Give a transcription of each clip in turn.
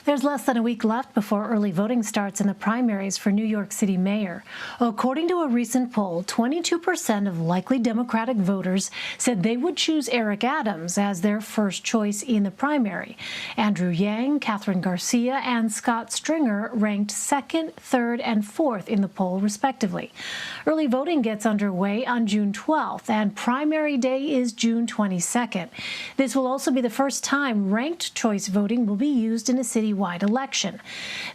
There's less than a week left before early voting starts in the primaries for New York City mayor. According to a recent poll, 22% of likely Democratic voters said they would choose Eric Adams as their first choice in the primary. Andrew Yang, Kathryn Garcia, and Scott Stringer ranked second, third, and fourth in the poll, respectively. Early voting gets underway on June 12th, and primary day is June 22nd. This will also be the first time ranked choice voting will be used in a citywide election.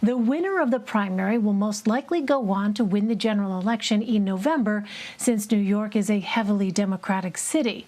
The winner of the primary will most likely go on to win the general election in November, since New York is a heavily Democratic city.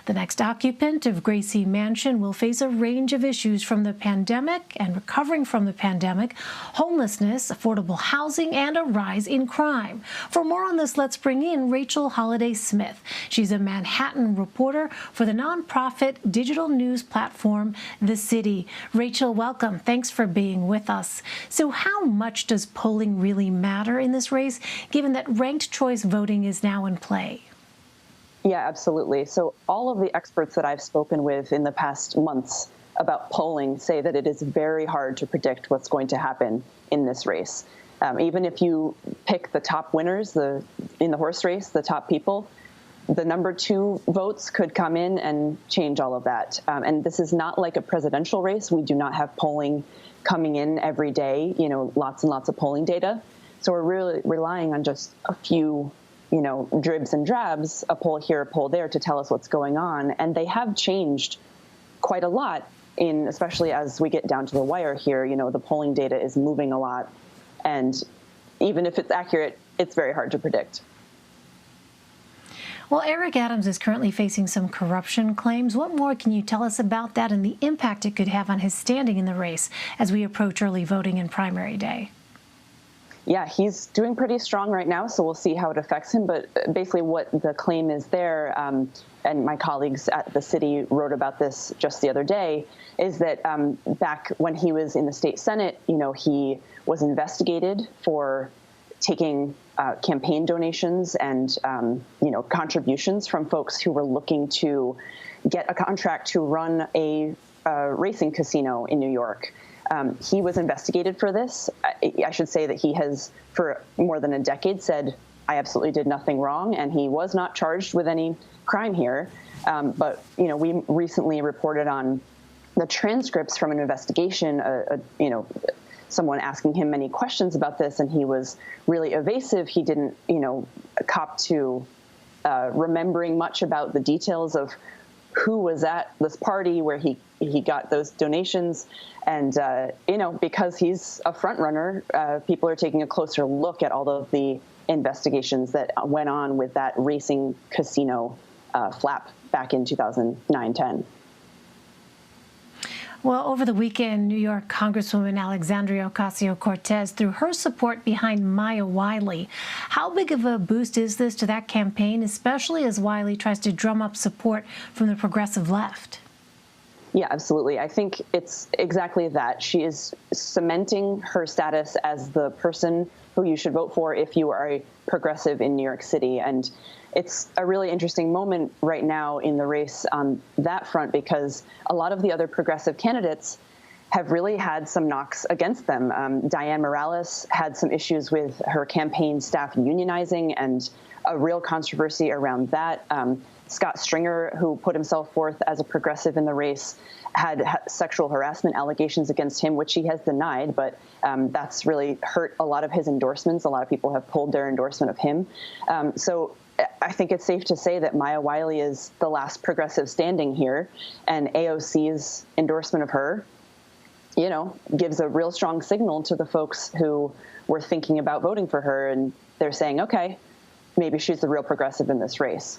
The next occupant of Gracie Mansion will face a range of issues from the pandemic and recovering from the pandemic, homelessness, affordable housing, and a rise in crime. For more on this, let's bring in Rachel Holliday Smith. She's a Manhattan reporter for the nonprofit digital news platform The City. Rachel, welcome. Thanks for being with us. So how much does polling really matter in this race, given that ranked choice voting is now in play? Yeah, absolutely. So all of the experts that I've spoken with in the past months about polling say that it is very hard to predict what's going to happen in this race. Even if you pick the top winners in the horse race, the top people, the number 2 votes could come in and change all of that. And this is not like a presidential race. We do not have polling coming in every day, lots and lots of polling data. So we're really relying on just a few, dribs and drabs, a poll here, a poll there, to tell us what's going on. And they have changed quite a lot, especially as we get down to the wire here. The polling data is moving a lot. And even if it's accurate, it's very hard to predict. Well, Eric Adams is currently facing some corruption claims. What more can you tell us about that and the impact it could have on his standing in the race as we approach early voting and primary day? Yeah, he's doing pretty strong right now, so we'll see how it affects him. But basically what the claim is there, and my colleagues at the city wrote about this just the other day, is that back when he was in the state Senate, he was investigated for taking campaign donations and, contributions from folks who were looking to get a contract to run a racing casino in New York. He was investigated for this. I should say that he has, for more than a decade, said, I absolutely did nothing wrong, and he was not charged with any crime here. But, we recently reported on the transcripts from an investigation, someone asking him many questions about this, and he was really evasive. He didn't, cop to remembering much about the details of who was at this party where he got those donations. And, because he's a front runner, people are taking a closer look at all of the investigations that went on with that racing casino flap back in 2009-10. Well, over the weekend, New York Congresswoman Alexandria Ocasio-Cortez threw her support behind Maya Wiley. How big of a boost is this to that campaign, especially as Wiley tries to drum up support from the progressive left? Yeah, absolutely. I think it's exactly that. She is cementing her status as the person who you should vote for if you are a progressive in New York City. And it's a really interesting moment right now in the race on that front, because a lot of the other progressive candidates have really had some knocks against them. Dianne Morales had some issues with her campaign staff unionizing and a real controversy around that. Scott Stringer, who put himself forth as a progressive in the race, had sexual harassment allegations against him, which he has denied, but that's really hurt a lot of his endorsements. A lot of people have pulled their endorsement of him. So I think it's safe to say that Maya Wiley is the last progressive standing here, and AOC's endorsement of her, gives a real strong signal to the folks who were thinking about voting for her, and they're saying, okay, maybe she's the real progressive in this race.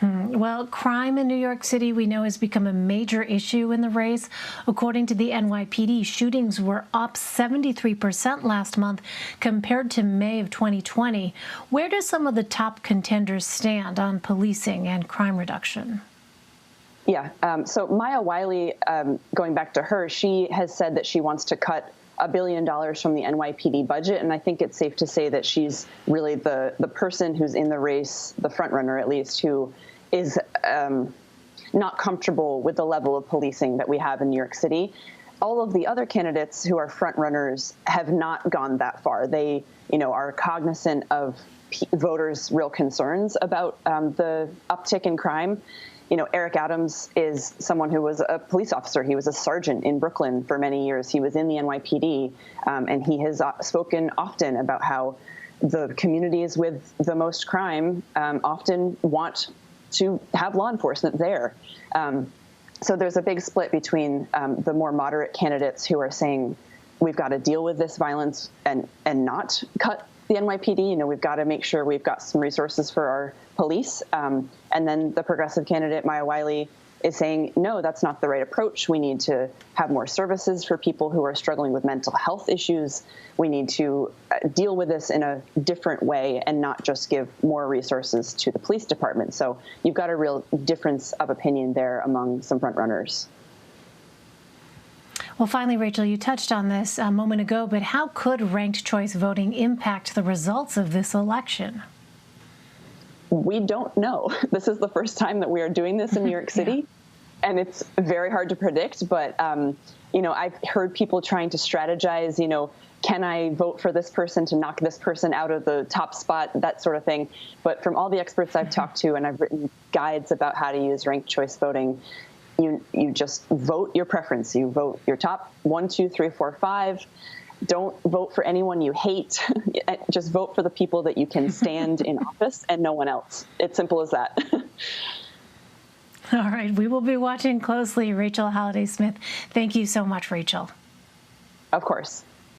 Well, crime in New York City, we know, has become a major issue in the race. According to the NYPD, shootings were up 73% last month compared to May of 2020. Where do some of the top contenders stand on policing and crime reduction? Yeah, so Maya Wiley, going back to her, she has said that she wants to cut $1 billion from the NYPD budget, and I think it's safe to say that she's really the person who's in the race, the front runner at least, who is not comfortable with the level of policing that we have in New York City. all of the other candidates who are front runners have not gone that far. They, are cognizant of voters' real concerns about the uptick in crime. Eric Adams is someone who was a police officer. He was a sergeant in Brooklyn for many years. He was in the NYPD, and he has spoken often about how the communities with the most crime often want to have law enforcement there. So there's a big split between the more moderate candidates who are saying we've got to deal with this violence and not cut the NYPD. We've got to make sure we've got some resources for our police. And then the progressive candidate, Maya Wiley, is saying, no, that's not the right approach. We need to have more services for people who are struggling with mental health issues. We need to deal with this in a different way and not just give more resources to the police department. So you've got a real difference of opinion there among some frontrunners. Well, finally, Rachel, you touched on this a moment ago, but how could ranked choice voting impact the results of this election? We don't know. This is the first time that we are doing this in New York City, and it's very hard to predict. But, I've heard people trying to strategize, can I vote for this person to knock this person out of the top spot, that sort of thing. But from all the experts I've talked to, and I've written guides about how to use ranked choice voting, you just vote your preference. You vote your top 1, 2, 3, 4, 5. Don't vote for anyone you hate. Just vote for the people that you can stand in office and no one else. It's simple as that. All right. We will be watching closely. Rachel Holliday Smith, thank you so much, Rachel. Of course.